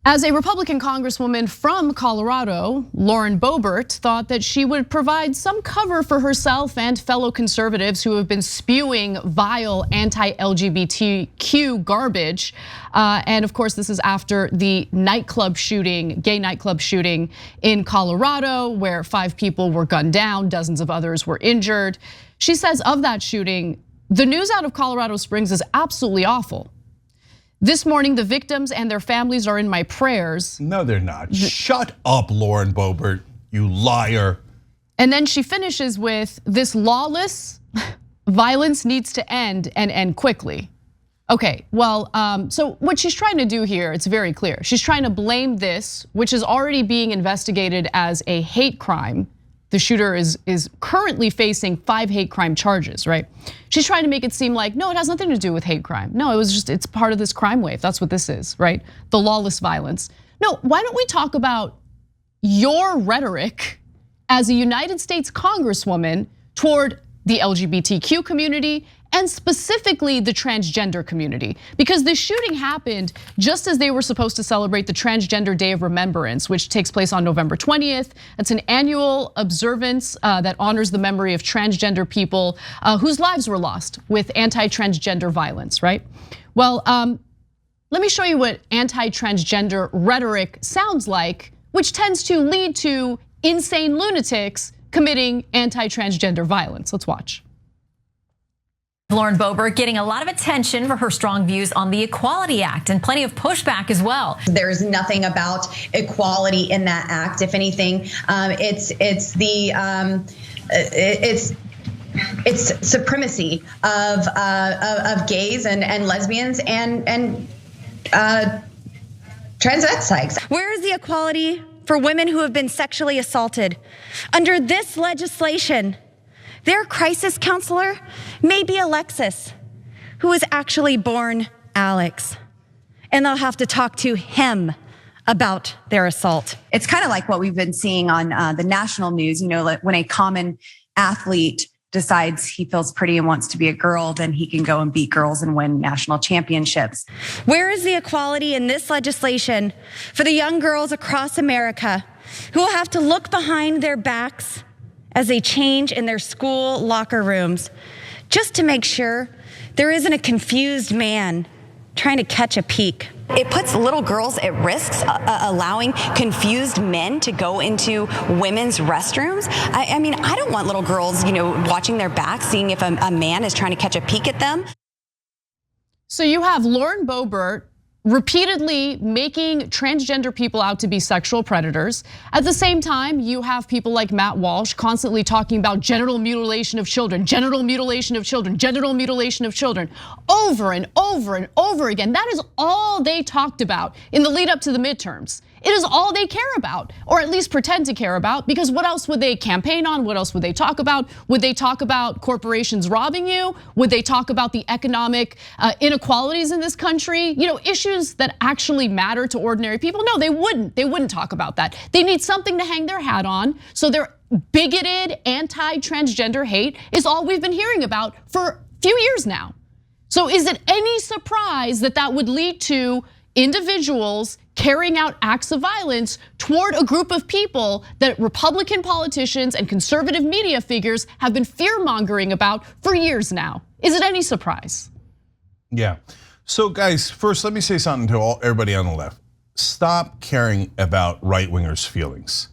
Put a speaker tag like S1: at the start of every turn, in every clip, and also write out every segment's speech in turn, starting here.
S1: As a Republican congresswoman from Colorado, Lauren Boebert thought that she would provide some cover for herself and fellow conservatives who have been spewing vile anti-LGBTQ garbage. And of course, this is after the nightclub shooting, gay nightclub shooting in Colorado, where 5 people were gunned down, dozens of others were injured. She says of that shooting, the news out of Colorado Springs is absolutely awful. This morning, the victims and their families are in my prayers.
S2: No, they're not. Shut up, Lauren Boebert, you liar.
S1: And then she finishes with, this lawless violence needs to end and end quickly. Okay, well, so what she's trying to do here, it's very clear. She's trying to blame this, which is already being investigated as a hate crime. The shooter is currently facing 5 hate crime charges, right? She's trying to make it seem like, no, it has nothing to do with hate crime. No, it's part of this crime wave. That's what this is, right? The lawless violence. No, why don't we talk about your rhetoric as a United States Congresswoman toward the LGBTQ community and specifically the transgender community? Because this shooting happened just as they were supposed to celebrate the Transgender Day of Remembrance, which takes place on November 20th. It's an annual observance that honors the memory of transgender people whose lives were lost with anti-transgender violence, right? Well, let me show you what anti-transgender rhetoric sounds like, which tends to lead to insane lunatics committing anti-transgender violence. Let's watch.
S3: Lauren Boebert getting a lot of attention for her strong views on the Equality Act and plenty of pushback as well.
S4: There's nothing about equality in that act. If anything, it's supremacy of gays and lesbians and transvestites.
S5: Where is the equality for women who have been sexually assaulted? Under this legislation, their crisis counselor may be Alexis, who was actually born Alex, and they'll have to talk to him about their assault.
S6: It's kind of like what we've been seeing on the national news. You know, like when a common athlete decides he feels pretty and wants to be a girl, then he can go and beat girls and win national championships.
S5: Where is the equality in this legislation for the young girls across America who will have to look behind their backs as they change in their school locker rooms just to make sure there isn't a confused man trying to catch a peek?
S6: It puts little girls at risk, allowing confused men to go into women's restrooms. I mean, I don't want little girls, watching their backs, seeing if a man is trying to catch a peek at them.
S1: So you have Lauren Boebert repeatedly making transgender people out to be sexual predators. At the same time, you have people like Matt Walsh constantly talking about genital mutilation of children, genital mutilation of children, genital mutilation of children, over and over and over again. That is all they talked about in the lead up to the midterms. It is all they care about, or at least pretend to care about, because what else would they campaign on? What else would they talk about? Would they talk about corporations robbing you? Would they talk about the economic inequalities in this country? Issues that actually matter to ordinary people? No, they wouldn't. They wouldn't talk about that. They need something to hang their hat on. So their bigoted anti-transgender hate is all we've been hearing about for a few years now. So is it any surprise that that would lead to individuals carrying out acts of violence toward a group of people that Republican politicians and conservative media figures have been fear-mongering about for years now? Is it any surprise?
S2: Yeah, so guys, first let me say something to everybody on the left. Stop caring about right-wingers' feelings.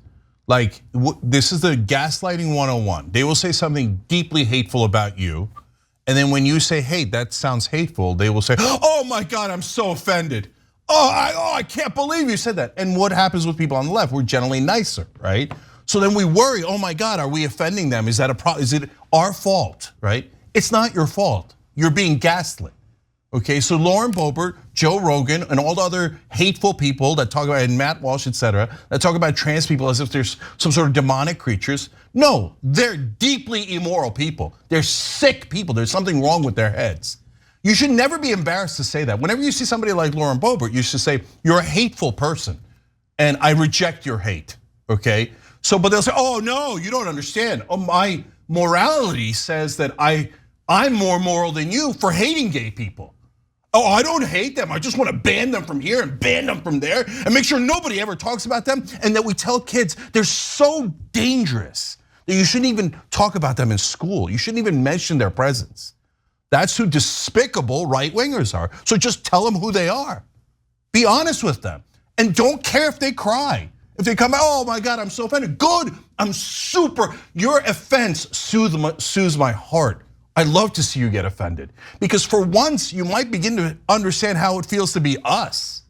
S2: Like, this is the gaslighting 101. They will say something deeply hateful about you, and then when you say, hey, that sounds hateful, they will say, oh my God, I'm so offended. I can't believe you said that. And what happens with people on the left? We're generally nicer, right? So then we worry, oh my God, are we offending them? Is that a problem? Is it our fault, right? It's not your fault. You're being gaslit. Okay, so Lauren Boebert, Joe Rogan, and all the other hateful people that talk about, and Matt Walsh, etc., that talk about trans people as if they're some sort of demonic creatures. No, they're deeply immoral people. They're sick people. There's something wrong with their heads. You should never be embarrassed to say that. Whenever you see somebody like Lauren Boebert, you should say, you're a hateful person, and I reject your hate, okay? So, but they'll say, oh no, you don't understand. Oh, my morality says that I'm more moral than you for hating gay people. Oh, I don't hate them. I just want to ban them from here and ban them from there and make sure nobody ever talks about them, and that we tell kids they're so dangerous that you shouldn't even talk about them in school. You shouldn't even mention their presence. That's who despicable right-wingers are. So just tell them who they are. Be honest with them. And don't care if they cry. If they come out, oh my God, I'm so offended. Good, your offense soothes my heart. I love to see you get offended. Because for once, you might begin to understand how it feels to be us.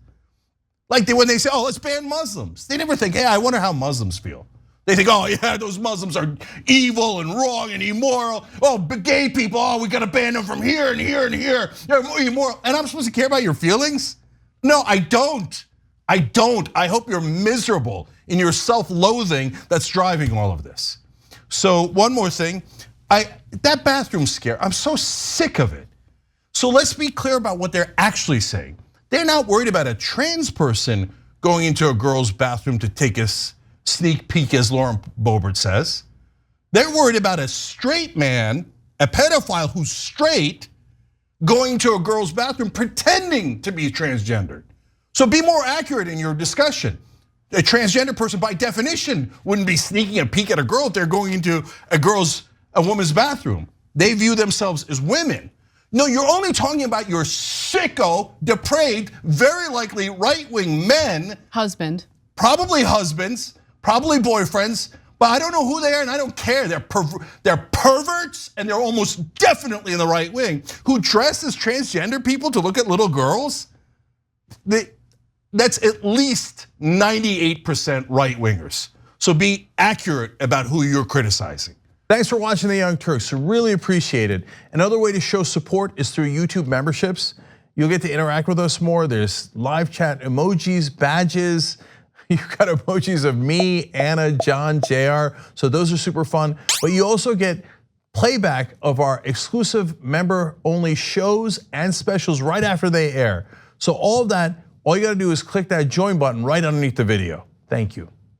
S2: Like when they say, oh, let's ban Muslims. They never think, hey, I wonder how Muslims feel. They think, oh yeah, those Muslims are evil and wrong and immoral. Oh, gay people, oh, we gotta ban them from here and here and here. They're immoral. And I'm supposed to care about your feelings? No, I don't. I hope you're miserable in your self-loathing that's driving all of this. So one more thing, that bathroom scare, I'm so sick of it. So let's be clear about what they're actually saying. They're not worried about a trans person going into a girl's bathroom to take a sneak peek, as Lauren Boebert says. They're worried about a straight man, a pedophile who's straight, going to a girl's bathroom pretending to be transgendered. So be more accurate in your discussion. A transgender person by definition wouldn't be sneaking a peek at a girl if they're going into a woman's bathroom. They view themselves as women. No, you're only talking about your sicko, depraved, very likely right-wing men. Probably husbands, probably boyfriends, but I don't know who they are and I don't care. They're perverts and they're almost definitely in the right wing who dress as transgender people to look at little girls. That's at least 98% right-wingers. So be accurate about who you're criticizing. Thanks for watching The Young Turks, really appreciate it. Another way to show support is through YouTube memberships. You'll get to interact with us more. There's live chat emojis, badges. You've got emojis of me, Anna, John, JR, so those are super fun. But you also get playback of our exclusive member-only shows and specials right after they air. So all of that, all you gotta do is click that join button right underneath the video. Thank you.